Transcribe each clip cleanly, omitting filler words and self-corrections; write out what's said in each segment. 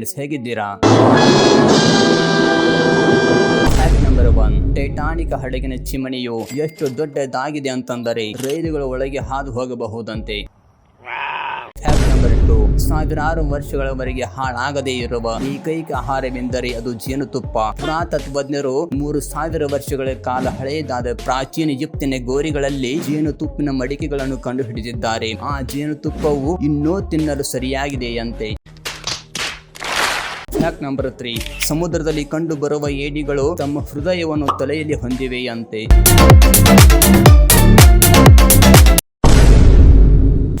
Friends, ಹೇಗಿದ್ದೀರಾ? Fact number 1. Titanic ಹಡಗಿನ ಚಿಮಣಿಯು ಎಷ್ಟು ದೊಡ್ಡದಾಗಿದೆ ಅಂತಂದರೆ ರೈಲುಗಳ ಒಳಗೆ ಹಾದು ಹೋಗಬಹುದಂತೆ. Fact number 2. ಸಾವಿರಾರು ವರ್ಷಗಳವರೆಗೆ ಹಾಳಾಗದೇ ಇರುವ ಏಕೈಕ ಆಹಾರವೆಂದರೆ ಅದು ಜೇನುತುಪ್ಪ. ಪುರಾತತ್ವಜ್ಞರು 3000 ವರ್ಷಗಳ ಕಾಲ ಹಳೆಯದಾದ ಪ್ರಾಚೀನ ಈಜಿಪ್ತಿನ ಗೋರಿಗಳಲ್ಲಿ ಜೇನುತುಪ್ಪಿನ ಮಡಿಕೆಗಳನ್ನು ಕಂಡುಹಿಡಿದಿದ್ದಾರೆ. ಆ ಜೇನುತುಪ್ಪವು ಇನ್ನೂ ತಿನ್ನಲು ಸರಿಯಾಗಿದೆಯಂತೆ. Fact number 3. ಸಮುದ್ರದಲ್ಲಿ ಕಂಡು ಬರುವ ಏಡಿಗಳು ತಮ್ಮ ಹೃದಯವನ್ನು ತಲೆಯಲ್ಲಿ ಹೊಂದಿವೆಯಂತೆ.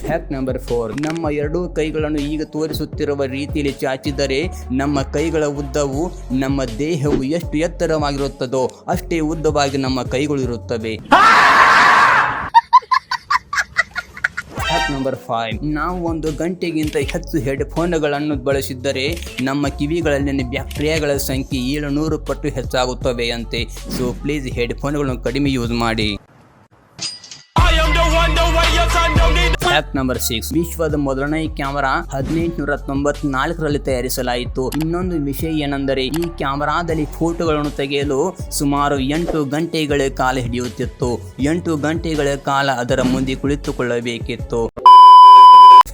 Fact number 4. ನಮ್ಮ ಎರಡೂ ಕೈಗಳನ್ನು ಈಗ ತೋರಿಸುತ್ತಿರುವ ರೀತಿಯಲ್ಲಿ ಚಾಚಿದರೆ ನಮ್ಮ ಕೈಗಳ ಉದ್ದವು ನಮ್ಮ ದೇಹವು ಎಷ್ಟು ಎತ್ತರವಾಗಿರುತ್ತದೋ ಅಷ್ಟೇ ಉದ್ದವಾಗಿ ನಮ್ಮ ಕೈಗಳು ಇರುತ್ತವೆ. Fact number 5. ನಾವು 1 ಗಂಟೆಗಿಂತ ಹೆಚ್ಚು ಹೆಡ್ಫೋನ್ಗಳನ್ನು ಬಳಸಿದ್ದರೆ ನಮ್ಮ ಕಿವಿಗಳಲ್ಲಿನ ಬ್ಯಾಕ್ಟೀರಿಯಾಗಳ ಸಂಖ್ಯೆ 700 ಪಟ್ಟು ಹೆಚ್ಚಾಗುತ್ತವೆಯಂತೆ. ಸೊ ಪ್ಲೀಸ್ ಹೆಡ್ಫೋನ್ಗಳನ್ನು ಕಡಿಮೆ ಯೂಸ್ ಮಾಡಿ. Fact number 6. ವಿಶ್ವದ ಮೊದಲನೇ ಕ್ಯಾಮೆರಾ 1894ರಲ್ಲಿ ತಯಾರಿಸಲಾಯಿತು. ಇನ್ನೊಂದು ವಿಷಯ ಏನೆಂದರೆ ಈ ಕ್ಯಾಮೆರಾದಲ್ಲಿ ಫೋಟೋಗಳನ್ನು ತೆಗೆಯಲು ಸುಮಾರು 8 ಗಂಟೆಗಳ ಕಾಲ ಹಿಡಿಯುತ್ತಿತ್ತು. 8 ಗಂಟೆಗಳ ಕಾಲ ಅದರ ಮುಂದೆ ಕುಳಿತುಕೊಳ್ಳಬೇಕಿತ್ತು.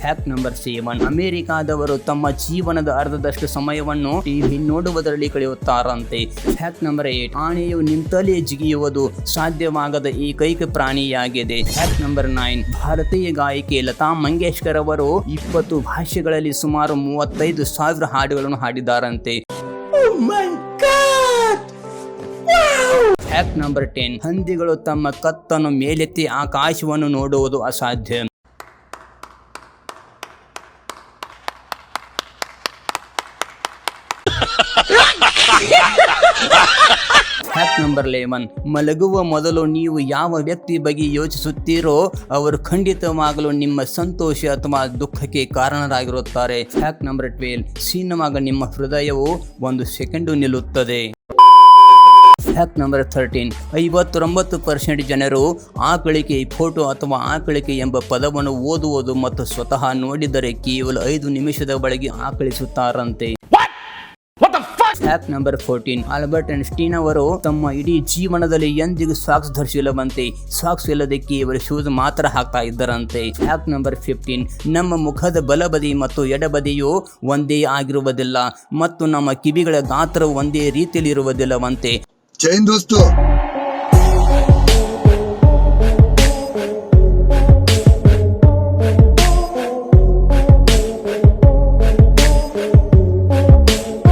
Fact number 7. ಅಮೆರಿಕಾದವರು ತಮ್ಮ ಜೀವನದ ಅರ್ಧದಷ್ಟು ಸಮಯವನ್ನು ಟಿವಿ ನೋಡುವುದರಲ್ಲಿ ಕಳೆಯುತ್ತಾರಂತೆ. Fact number 8. ಆನೆಯು ನಿಂತಲೇ ಜಿಗಿಯುವುದು ಸಾಧ್ಯವಾಗದ ಏಕೈಕ ಪ್ರಾಣಿಯಾಗಿದೆ. Fact number 9. ಭಾರತೀಯ ಗಾಯಕಿ ಲತಾ ಮಂಗೇಶ್ಕರ್ ಅವರು 20 ಭಾಷೆಗಳಲ್ಲಿ ಸುಮಾರು 35,000 ಹಾಡುಗಳನ್ನು ಹಾಡಿದ್ದಾರಂತೆ. Fact number 10. ಹಂದಿಗಳು ತಮ್ಮ ಕತ್ತನ್ನು ಮೇಲೆತ್ತಿ ಆಕಾಶವನ್ನು ನೋಡುವುದು ಅಸಾಧ್ಯ. Fact number 11. ಮಲಗುವ ಮೊದಲು ನೀವು ಯಾವ ವ್ಯಕ್ತಿ ಬಗ್ಗೆ ಯೋಚಿಸುತ್ತೀರೋ ಅವರು ಖಂಡಿತವಾಗಲೂ ನಿಮ್ಮ ಸಂತೋಷ ಅಥವಾ ದುಃಖಕ್ಕೆ ಕಾರಣರಾಗಿರುತ್ತಾರೆ. Fact number 12. ಸಿನಿಮಾಗ ನಿಮ್ಮ ಹೃದಯವು 1 ಸೆಕೆಂಡು ನಿಲ್ಲುತ್ತದೆ. Fact number 13. 59% ಜನರು ಆಕಳಿಕೆ ಫೋಟೋ ಅಥವಾ ಆಕಳಿಕೆ ಎಂಬ ಪದವನ್ನು ಓದುವುದು ಮತ್ತು ಸ್ವತಃ ನೋಡಿದರೆ ಕೇವಲ 5 ನಿಮಿಷದ ಒಳಗೆ ಆಕಳಿಸುತ್ತಾರಂತೆ. Fact number 14. ಆಲ್ಬರ್ಟ್ ಐನ್ಸ್ಟೀನ್ ಅವರು ತಮ್ಮ ಇಡೀ ಜೀವನದಲ್ಲಿ ಎಂದಿಗೂ ಸಾಕ್ಸ್ ಧರಿಸಿಲ್ಲವಂತೆ. ಸಾಕ್ಸ್ ಇಲ್ಲದೆ ಕೇವಲ ಶೂಸ್ ಮಾತ್ರ ಹಾಕ್ತಾ ಇದ್ದರಂತೆ. Fact number 15. ನಮ್ಮ ಮುಖದ ಬಲಬದಿ ಮತ್ತು ಎಡಬದಿಯು ಒಂದೇ ಆಗಿರುವುದಿಲ್ಲ ಮತ್ತು ನಮ್ಮ ಕಿವಿಗಳ ಗಾತ್ರವು ಒಂದೇ ರೀತಿಯಲ್ಲಿ ಇರುವುದಿಲ್ಲವಂತೆ.